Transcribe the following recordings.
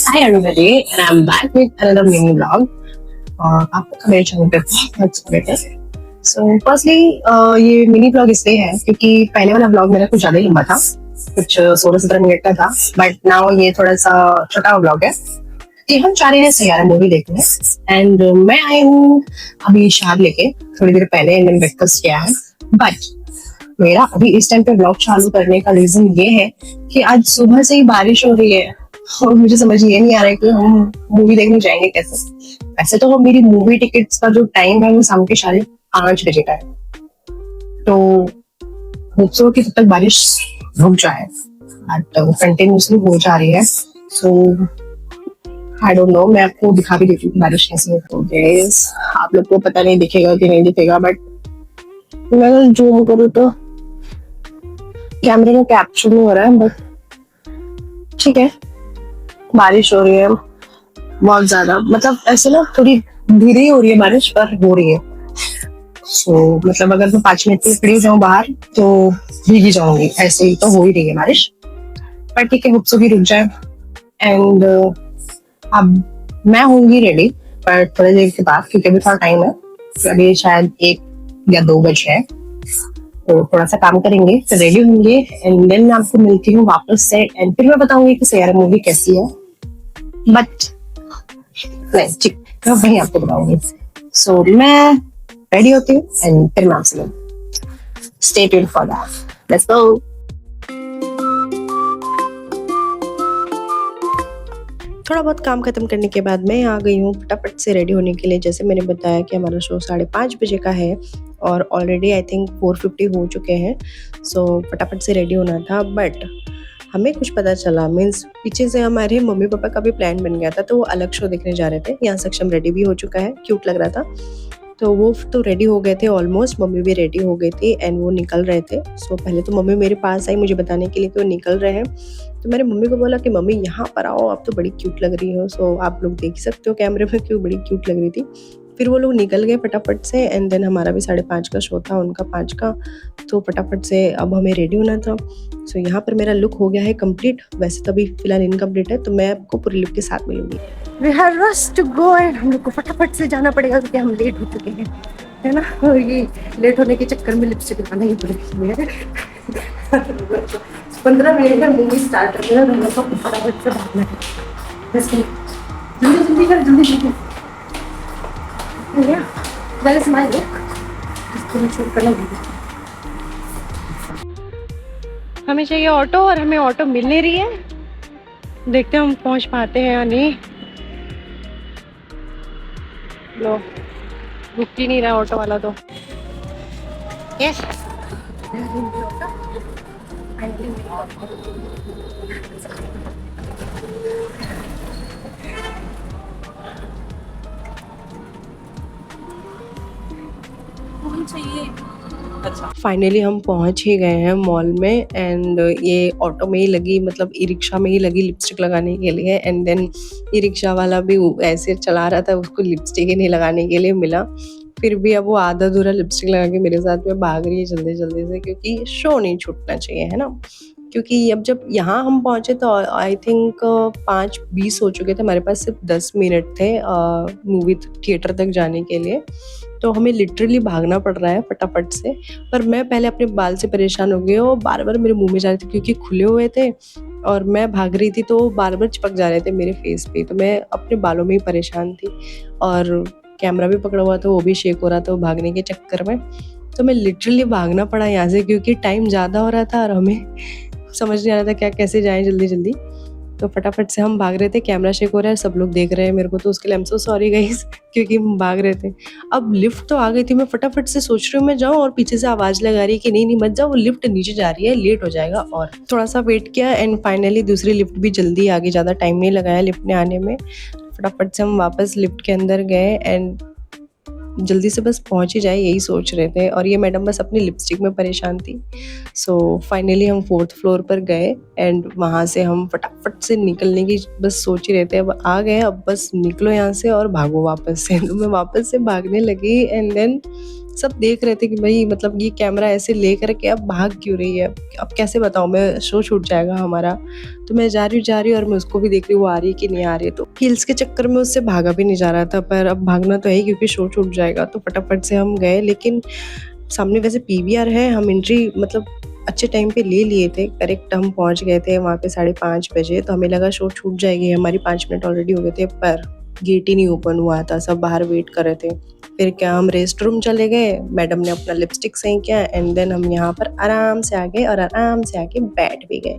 Hi everybody, and I'm back with another mini vlog. और आपका मेरे चैनल पे बहुत स्वागत है। So firstly, ये मिनी vlog इसलिए है क्योंकि पहले वाला vlog मेरा कुछ ज्यादा ही लंबा था, कुछ 16-17 मिनट का था, बट नाउ ये थोड़ा सा छोटा vlog है कि हम जा रहे हैं सैयारा मूवी देखने। एंड मैं आई हूँ अभी शाद लेके थोड़ी देर पहले, एंड ब्रेकफास्ट किया है। बट मेरा अभी इस टाइम पे ब्लॉग चालू करने का रीजन ये है कि आज सुबह से ही बारिश हो रही है और मुझे समझ ये नहीं आ रहा है कि हम मूवी देखने जाएंगे कैसे। वैसे तो मेरी मूवी टिकट्स का जो टाइम है वो शाम के 5:30 का है, तो होप सो कि तब तक बारिश रुक जाए, बट कंटिन्यूसली हो जा रही है। सो आई डोंट नो, मैं आपको दिखा भी देती हूँ बारिश कैसी है। तो गाइस, आप लोग को पता नहीं दिखेगा कि नहीं दिखेगा, बट मैं जूम करूँ तो कैमरे में कैप्चर नहीं हो रहा है, बट ठीक है। बारिश हो रही है बहुत ज्यादा, मतलब ऐसे ना थोड़ी धीरे ही हो रही है बारिश, पर हो रही है। सो मतलब अगर मैं 5 मिनट के लिए खड़ी हो जाऊँ बाहर तो भीगी जाऊंगी, ऐसे ही तो हो ही रही है बारिश। पर ठीक है, होप सो भी रुक जाए। एंड अब मैं होंगी रेडी, पर थोड़ी देर के बाद, क्योंकि अभी थोड़ा टाइम है, तो अभी शायद 1 या 2 बजे है, तो थोड़ा सा काम करेंगे फिर रेडी होंगे, एंड देन मैं आपको मिलती हूँ वापस से, एंड फिर मैं बताऊंगी कि सैयारा मूवी कैसी है। बट नहीं, ठीक है, वही आपको बताऊंगी। सो मैं रेडी होती हूँ एंड फिर मैं आपसे मिलूंगी। Stay tuned for that, let's go. थोड़ा बहुत काम खत्म करने के बाद मैं आ गई हूँ फटाफट से रेडी होने के लिए। जैसे मैंने बताया कि हमारा शो 5:30 बजे का है और ऑलरेडी आई थिंक 4:50 हो चुके हैं। सो फटाफट से रेडी होना था, बट हमें कुछ पता चला, मीन्स पीछे से हमारे मम्मी पापा का भी प्लान बन गया था, तो वो अलग शो देखने जा रहे थे। यहाँ सक्षम रेडी भी हो चुका है, क्यूट लग रहा था, तो वो तो रेडी हो गए थे ऑलमोस्ट। मम्मी भी रेडी हो गई थी एंड वो निकल रहे थे। सो पहले तो मम्मी मेरे पास आई मुझे बताने के लिए कि वो निकल रहे हैं, तो मैंने मम्मी को बोला कि मम्मी यहाँ पर आओ, आप तो बड़ी क्यूट लग रही हो। सो आप लोग देख सकते हो कैमरे में क्यों बड़ी क्यूट लग रही थी। फिर वो लोग निकल गए फटाफट से, एंड देन हमारा भी 5:30 का शो था, उनका 5 का, तो फटाफट से अब हमें रेडी होना था। सो यहाँ पर मेरा लुक हो गया है कंप्लीट। वैसे तो अभी फिलहाल इनकम्प्लीट है, तो मैं आपको पूरी लुक के साथ मिलूंगी। We have rush to go and हम लोग को फटाफट से जाना पड़ेगा क्योंकि हम लेट हो चुके हैं, है ना। और ये लेट होने के चक्कर में लिपस्टिक लगाना ही पड़ेगी है। 15 मिनट में मूवी स्टार्ट कर देना, हम लोग को फटाफट से भागना है। जल्दी जल्दी कर, जल्दी जल्दी। That is my look. इसको मैं शूट करना होगी। हमें चाहिए ऑटो और हमें ऑटो मिल नहीं रही है। देखते हैं हम पहुंच पाते हैं या नहीं। लो, रुक ही नहीं रहा ऑटो वाला तो। यस, फाइनली हम पहुंच ही गए हैं मॉल में, एंड ये ऑटो में ही लगी, मतलब ई रिक्शा में ही लगी लिपस्टिक लगाने के लिए। एंड देन ई रिक्शा वाला भी ऐसे चला रहा था, उसको लिपस्टिक ही नहीं लगाने के लिए मिला। फिर भी अब वो आधा अधूरा लिपस्टिक लगा के मेरे साथ में भाग रही है जल्दी जल्दी से, क्योंकि शो नहीं छूटना चाहिए, है ना। क्योंकि अब जब यहाँ हम पहुँचे तो आई थिंक 5:20 हो चुके थे, हमारे पास सिर्फ 10 मिनट थे मूवी थिएटर तक जाने के लिए, तो हमें लिटरली भागना पड़ रहा है फटाफट से। पर मैं पहले अपने बाल से परेशान हो गई और बार बार मेरे मुंह में जा रहे थे क्योंकि खुले हुए थे और मैं भाग रही थी, तो बार बार चिपक जा रहे थे मेरे फेस पे, तो मैं अपने बालों में ही परेशान थी। और कैमरा भी पकड़ा हुआ था, वो भी शेक हो रहा था वो भागने के चक्कर में, तो मैं लिटरली भागना पड़ा यहाँ से क्योंकि टाइम ज़्यादा हो रहा था और हमें समझ नहीं आ रहा था क्या कैसे जाएं जल्दी जल्दी। तो फटाफट से हम भाग रहे थे, कैमरा शेक हो रहा है, सब लोग देख रहे हैं मेरे को, तो उसके लिए आई एम सो सॉरी गाइस क्योंकि हम भाग रहे थे। अब लिफ्ट तो आ गई थी, मैं फटाफट से सोच रही हूँ मैं जाऊँ, और पीछे से आवाज़ लगा रही है कि नहीं नहीं मत जाओ, वो लिफ्ट नीचे जा रही है, लेट हो जाएगा। और थोड़ा सा वेट किया एंड फाइनली दूसरी लिफ्ट भी जल्दी आ गई, ज़्यादा टाइम नहीं लगाया लिफ्ट ने आने में। फटाफट से हम वापस लिफ्ट के अंदर गए एंड जल्दी से बस पहुंच ही जाए यही सोच रहे थे, और ये मैडम बस अपनी लिपस्टिक में परेशान थी। सो फाइनली हम 4th फ्लोर पर गए एंड वहाँ से हम फटाफट से निकलने की बस सोच ही रहे थे, अब आ गए, अब बस निकलो यहाँ से और भागो वापस से। तो मैं वापस से भागने लगी एंड देन सब देख रहे थे कि भाई मतलब ये कैमरा ऐसे ले करके अब भाग क्यों रही है, अब कैसे बताऊँ मैं, शो छूट जाएगा हमारा। तो मैं जा रही हूँ और मैं उसको भी देख रही हूँ वो आ रही है कि नहीं आ रही है। तो हिल्स के चक्कर में उससे भागा भी नहीं जा रहा था, पर अब भागना तो है ही क्योंकि शो छूट जाएगा। तो फटाफट से हम गए, लेकिन सामने वैसे पीवीआर है, हम एंट्री मतलब अच्छे टाइम पे ले लिए थे। करेक्ट हम पहुंच गए थे वहाँ पे 5:30 बजे। तो हमें लगा शो छूट जाएगी, हमारी 5 मिनट ऑलरेडी हो गए थे, पर गेट ही नहीं ओपन हुआ था, सब बाहर वेट कर रहे थे। फिर क्या, हम रेस्ट रूम चले गए, मैडम ने अपना लिपस्टिक सही किया एंड देन हम यहाँ पर आराम से आ गए और आराम से आके बैठ भी गए।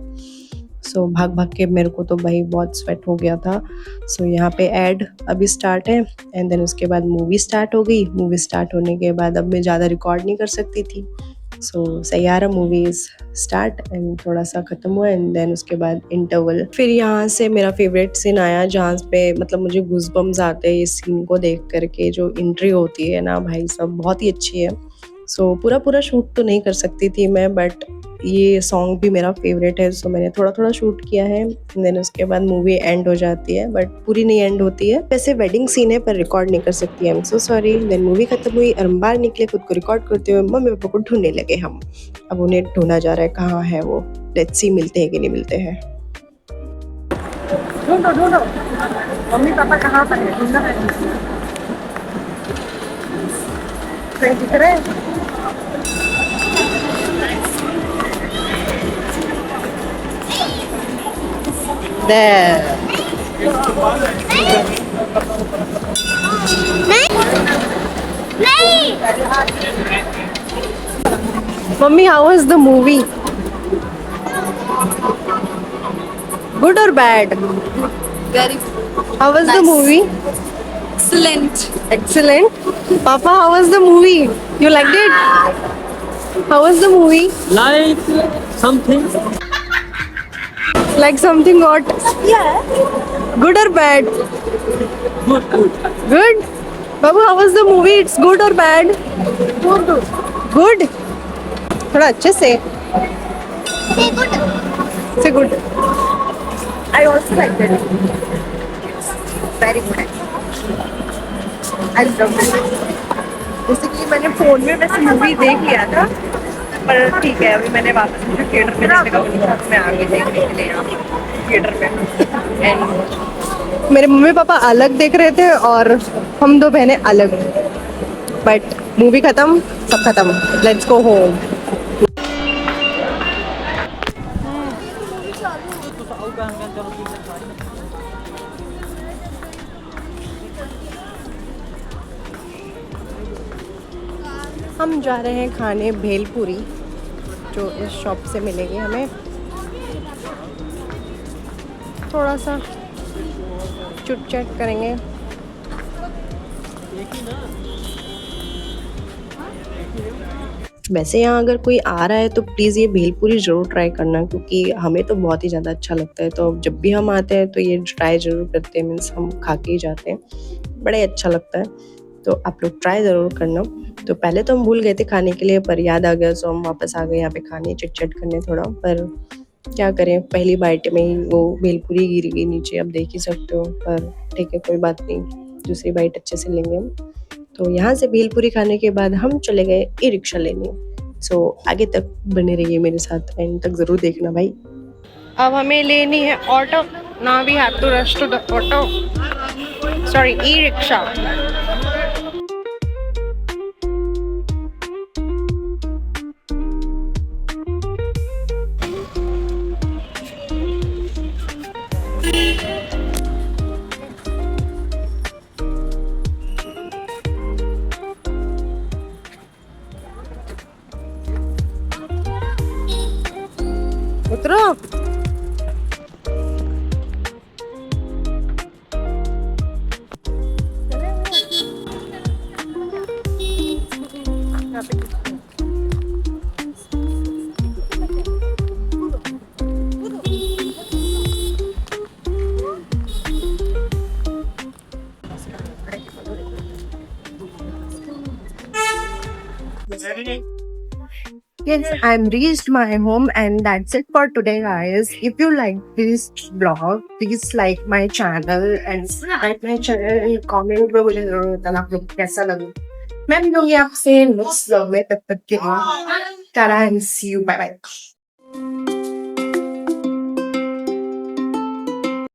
सो भाग भाग के मेरे को तो भाई बहुत स्वेट हो गया था। सो यहाँ पे एड अभी स्टार्ट है एंड देन उसके बाद मूवी स्टार्ट हो गई। मूवी स्टार्ट होने के बाद अब मैं ज़्यादा रिकॉर्ड नहीं कर सकती थी। So Saiyaara movie is start and थोड़ा सा ख़त्म हुआ एंड देन उसके बाद इंटरवल। फिर यहाँ से मेरा फेवरेट सीन आया जहाँ पे मतलब मुझे गूज़बम्स आते हैं इस सीन को देख करके। जो एंट्री होती है ना भाई साहब, बहुत ही अच्छी है। सो पूरा शूट तो नहीं कर सकती थी मैं, बट ये सॉन्ग भी मेरा फेवरेट है, सो मैंने थोड़ा शूट किया है। देन उसके बाद मूवी एंड हो जाती है, बट पूरी नहीं एंड होती है। वैसे वेडिंग सीन है पर रिकॉर्ड नहीं कर सकती, I am so sorry. Then movie खत्म हुई और हम बाहर निकले, खुद को रिकॉर्ड करते हुए मम्मी पापा को ढूंढने लगे हम। अब उन्हें ढूंढा जा रहा है कहाँ है वो, लेट्स सी मिलते हैं कि नहीं मिलते हैं। ढूंढो ढूंढो, मम्मी पापा कहाँ पर है, ढूंढना है। कहीं दिख रहे हैं? There. Mummy, how was the movie? Good or bad? Very How was the Nice. movie? excellent. Excellent. Papa, how was the movie? You liked it? How was the movie? Like something. Like something what? Yeah. Good or bad? Good. Good. Babu, how was the movie? It's good or bad? Good. Good. थोड़ा अच्छे से. Say good. Say good. I also liked it. Very good. I loved it. Basically मैंने phone में वैसे movie देख लिया था, पर ठीक है अभी मैंने वापस मुझे थिएटर में देखने का मन था, तो मैं आ गई देखने के लिए यहाँ थिएटर में। एंड मेरे मम्मी पापा अलग देख रहे थे और हम दो बहनें अलग, बट मूवी खत्म, सब खत्म, लेट्स गो होम। हम जा रहे हैं खाने भेलपुरी, जो इस शॉप से मिलेगी हमें। थोड़ा सा चुट चैट करेंगे। वैसे यहाँ अगर कोई आ रहा है तो प्लीज़ ये भेलपुरी ज़रूर ट्राई करना, क्योंकि हमें तो बहुत ही ज़्यादा अच्छा लगता है। तो जब भी हम आते हैं तो ये ट्राई ज़रूर करते हैं, मीन्स हम खा के ही जाते हैं, बड़ा ही अच्छा लगता है। तो आप लोग ट्राई ज़रूर करना। तो पहले तो हम भूल गए थे खाने के लिए, पर याद आ गया तो हम वापस आ गए यहाँ पे खाने, चिट चैट करने थोड़ा। पर क्या करें, पहली बाइट में ही वो भेलपुरी गिर गई नीचे, आप देख ही सकते हो। पर ठीक है, कोई बात नहीं, दूसरी बाइट अच्छे से लेंगे हम। तो यहाँ से भेलपुरी खाने के बाद हम चले गए ई रिक्शा लेने। सो आगे तक बने रहिए मेरे साथ, एंड तक ज़रूर देखना भाई। अब हमें लेनी है auto. Now we have to rush to the auto, sorry e rickshaw. उतरो। Yes, I'm reached my home and that's it for today, guys. If you like this vlog, please like my channel and subscribe my channel and comment में मुझे जरूर बताना आपको कैसा लगा। मैं मिलूंगी आपसे नेक्स्ट व्लॉग में, तब तक के लिए tata and see you, bye bye.